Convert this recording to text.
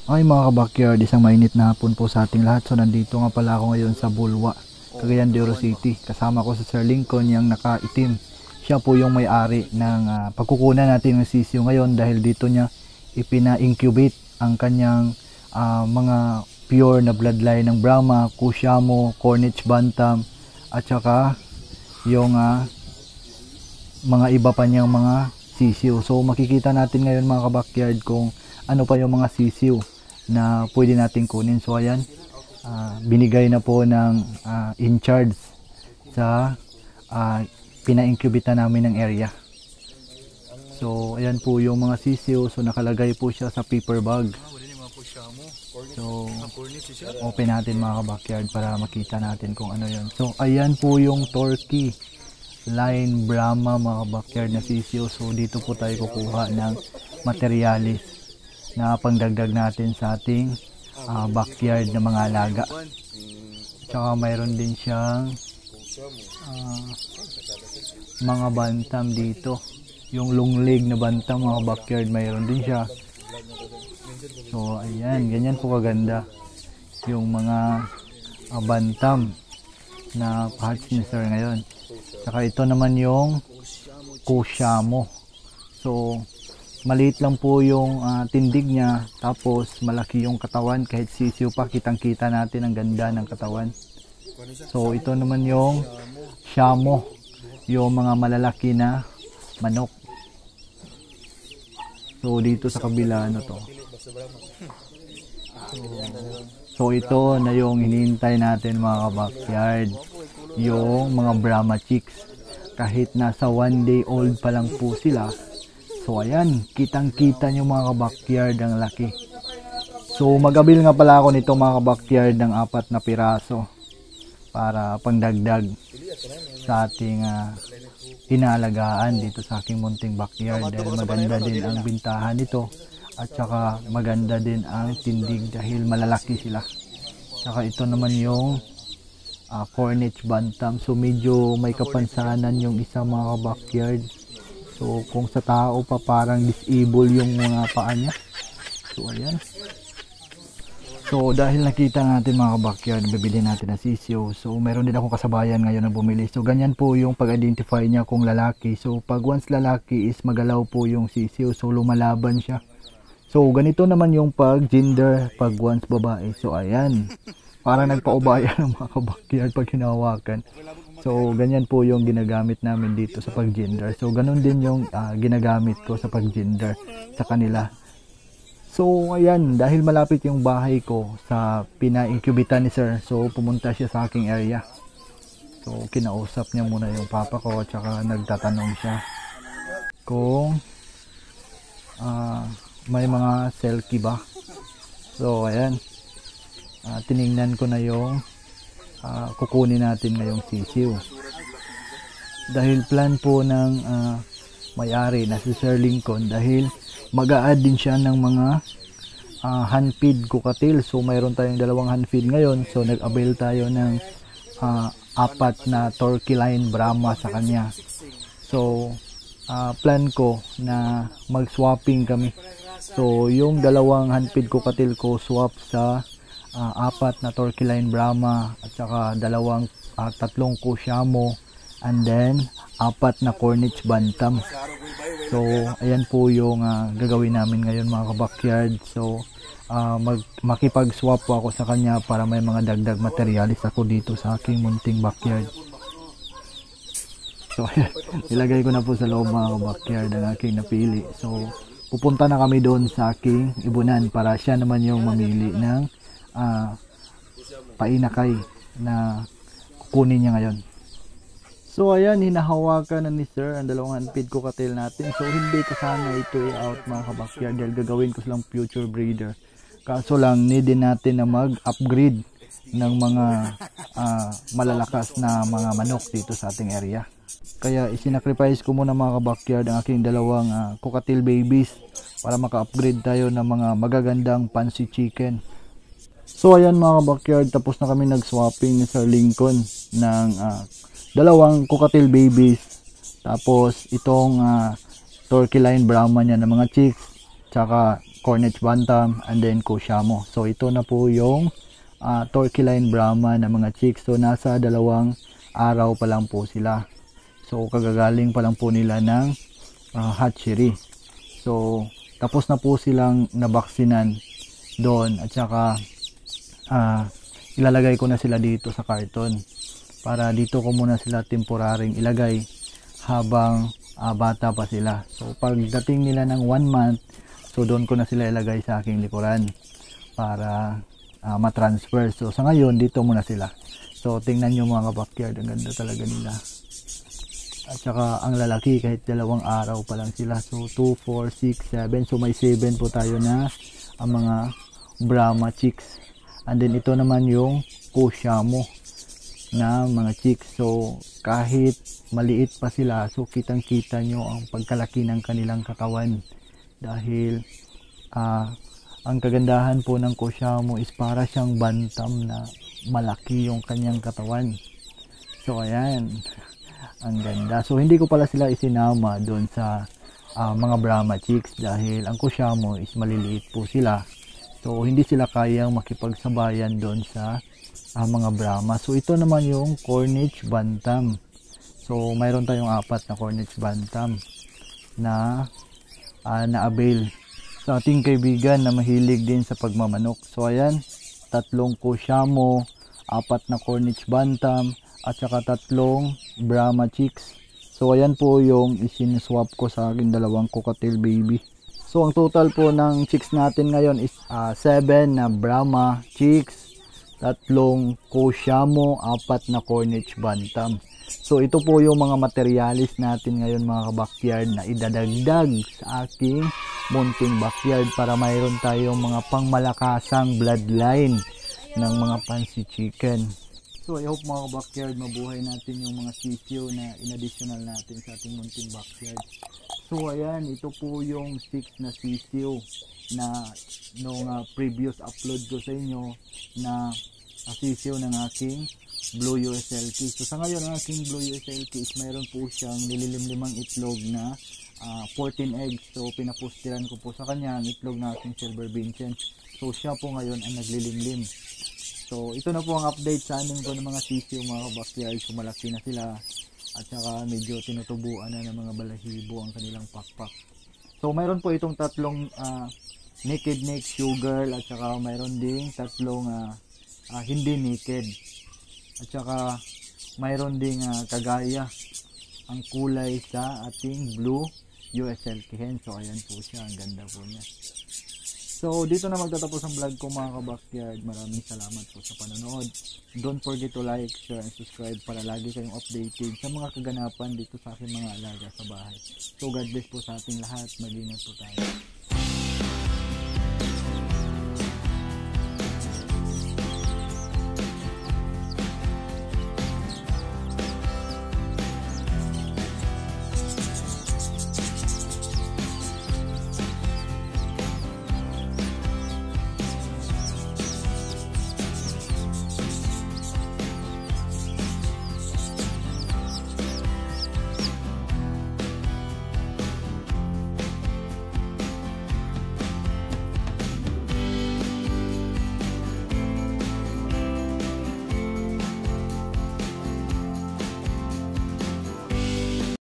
Ay mga ka-backyard, isang mainit na hapon po sa ating lahat. So nandito nga pala ako ngayon sa Bulwa, Cagayan de Oro City. Kasama ko sa Sir Lincoln, yung nakaitim. Siya po yung may-ari ng pagkukunan natin ng sisiw ngayon dahil dito niya ipina-incubate ang kanyang mga pure na bloodline ng Brahma, Kusiamo, Cornish Bantam at saka yung mga iba pa niyang mga sisiw. So makikita natin ngayon mga ka-backyard kung ano pa yung mga sisiw na pwede natin kunin. So ayan, binigay na po ng in charge sa pina-incubate namin ng area. So ayan po yung mga sisiw. So nakalagay po siya sa paper bag. So open natin mga ka-backyard para makita natin kung ano yun. So ayan po yung Turkey line Brahma mga ka-backyard na sisiw. So dito po tayo kukuha ng materialis na pangdagdag natin sa ating backyard na mga alaga. Tsaka mayroon din siyang mga bantam dito. Yung long leg na bantam mga backyard, mayroon din siya. So ayan, ganyan po kaganda yung mga bantam na parts ni Sir ngayon. Tsaka ito naman yung Kusiamo. So maliit lang po yung tindig niya, tapos malaki yung katawan. Kahit sisiw pa, kitang kita natin ang ganda ng katawan. So ito naman yung Siamo, yung mga malalaki na manok. So dito sa kabila ano to, so ito na yung hinihintay natin mga ka-backyard, yung mga Brahma chicks. Kahit nasa 1 day old pa lang po sila. So ayan, kitang-kita nyo mga ka-backyard ang laki. So magabil nga pala ako nito mga ka-backyard ng 4 na piraso para pangdagdag sa ating inaalagaan dito sa aking munting backyard, dahil maganda din ang bintahan nito at saka maganda din ang tindig dahil malalaki sila. Saka ito naman yung Cornish Bantam. So medyo may kapansanan yung isa mga ka-backyard. So kung sa tao pa parang disable yung mga paa niya. So ayan. So dahil nakita natin mga ka-backyard, bibili natin ng sisiw. So meron din akong kasabayan ngayon na bumili. So ganyan po yung pag-identify niya kung lalaki. So pag once lalaki is magalaw po yung sisiw. So lumalaban siya. So ganito naman yung pag gender pag once babae. So ayan. Parang nagpaubaya ng mga ka-backyard pag hinawakan. So ganyan po yung ginagamit namin dito sa pag-gender. So ganun din yung ginagamit ko sa pag-gender sa kanila. So ayan, dahil malapit yung bahay ko sa pina-incubatean ni Sir, so pumunta siya sa aking area. So kinausap niya muna yung papa ko at saka nagtatanong siya kung may mga selkie ba. So ayan, tiningnan ko na yung kukunin natin ngayong sisiw. Dahil plan po ng may-ari na si Sir Lincoln, dahil mag-a-add din siya ng mga hand feed cockatiel. So mayroon tayong 2 hand feed ngayon. So nag-avail tayo ng 4 na Turkey line Brahma sa kanya. So plan ko na mag-swapping kami. So yung 2 hand feed cockatiel ko swap sa 4 na Turkey line Brahma at saka 3 Kusiamo and then 4 na Cornish Bantam. So ayan po yung gagawin namin ngayon mga ka-backyard. So makipag-swap po ako sa kanya para may mga dagdag materialis ako dito sa aking munting backyard. So ayan, ilagay ko na po sa loob mga ka-backyard ang aking napili. So pupunta na kami doon sa aking ibunan para siya naman yung mamili ng painakay na kukunin niya ngayon. So ayan, hinahawakan na ni Sir ang 2 hand feed cockatiel natin. So hindi ko sana ito i-out mga ka-backyard dahil gagawin ko silang future breeder. Kaso lang need din natin na mag-upgrade ng mga malalakas na mga manok dito sa ating area. Kaya isinacrifice ko muna mga ka-backyard ang aking 2 cockatiel babies para maka-upgrade tayo ng mga magagandang fancy chicken. So ayan mga ka-backyard, tapos na kami nag-swapping ni Sir Lincoln ng 2 cockatiel babies. Tapos itong Turkey line Brahma niya na mga chicks, tsaka Cornish Bantam, and then Kushamo. So ito na po yung Torqueline Brahma na mga chicks. So nasa 2 araw pa lang po sila. So kagagaling pa lang po nila ng hatchery. So tapos na po silang nabaksinan doon, at saka ilalagay ko na sila dito sa carton para dito ko muna sila temporaring ilagay habang bata pa sila. So pagdating nila ng 1 month, so doon ko na sila ilagay sa aking likuran para matransfer. So sa ngayon dito muna sila. So tingnan nyo mga backyard, ang ganda talaga nila. At saka ang lalaki kahit 2 araw pa lang sila. So 2, 4, 6, 7. So may 7 po tayo na ang mga Brahma chicks. And then ito naman yung Kushamo na mga chicks. So kahit maliit pa sila, so kitang kita nyo ang pagkalaki ng kanilang katawan. Dahil ang kagandahan po ng Kushamo is para siyang bantam na malaki yung kanyang katawan. So ayan, ang ganda. So hindi ko pala sila isinama doon sa mga Brahma chicks dahil ang Kushamo is maliliit po sila. So hindi sila kayang makipagsabayan doon sa mga Brahma. So ito naman yung Cornish Bantam. So mayroon tayong 4 na Cornish Bantam na na-avail sa ating kaibigan na mahilig din sa pagmamanok. So ayan, 3 Kushamo, 4 na Cornish Bantam, at saka 3 Brahma chicks. So ayan po yung isiniswap ko sa akin 2 cockatiel baby. So ang total po ng chicks natin ngayon is 7 na Brahma chicks, 3 Kushamo, 4 na Cornish Bantam. So ito po yung mga materialis natin ngayon mga backyard na idadagdag sa aking munting backyard para mayroon tayong mga pangmalakasang bloodline ng mga fancy chicken. So I hope mga backyard mabuhay natin yung mga sitio na in-additional natin sa ating munting backyard. So ayan, ito po yung 6 na sitio na nung previous upload ko sa inyo na sitio ng aking Blue USLK. So sa ngayon ang aking Blue USLK is mayroon po siyang nililimlimang itlog na 14 eggs. So pinapostiran ko po sa kanya ang itlog na aking Silver Vincent. So siya po ngayon ang naglilimlim. So ito na po ang update sa amin ko ng mga sitio mga backyard. So malaki na sila at saka medyo tinutubuan na ng mga balahibo ang kanilang pakpak. So mayroon po itong 3 naked neck showgirl at saka mayroon ding 3 hindi naked. At saka mayroon ding kagaya ang kulay sa ating Blue USLK hen. So ayan po siya, ang ganda po niya. So dito na magtatapos ang vlog ko mga ka-backyard. Maraming salamat po sa panonood. Don't forget to like, share, and subscribe para lagi kayong updated sa mga kaganapan dito sa aking mga alaga sa bahay. So God bless po sa ating lahat. Mag-ingat po tayo.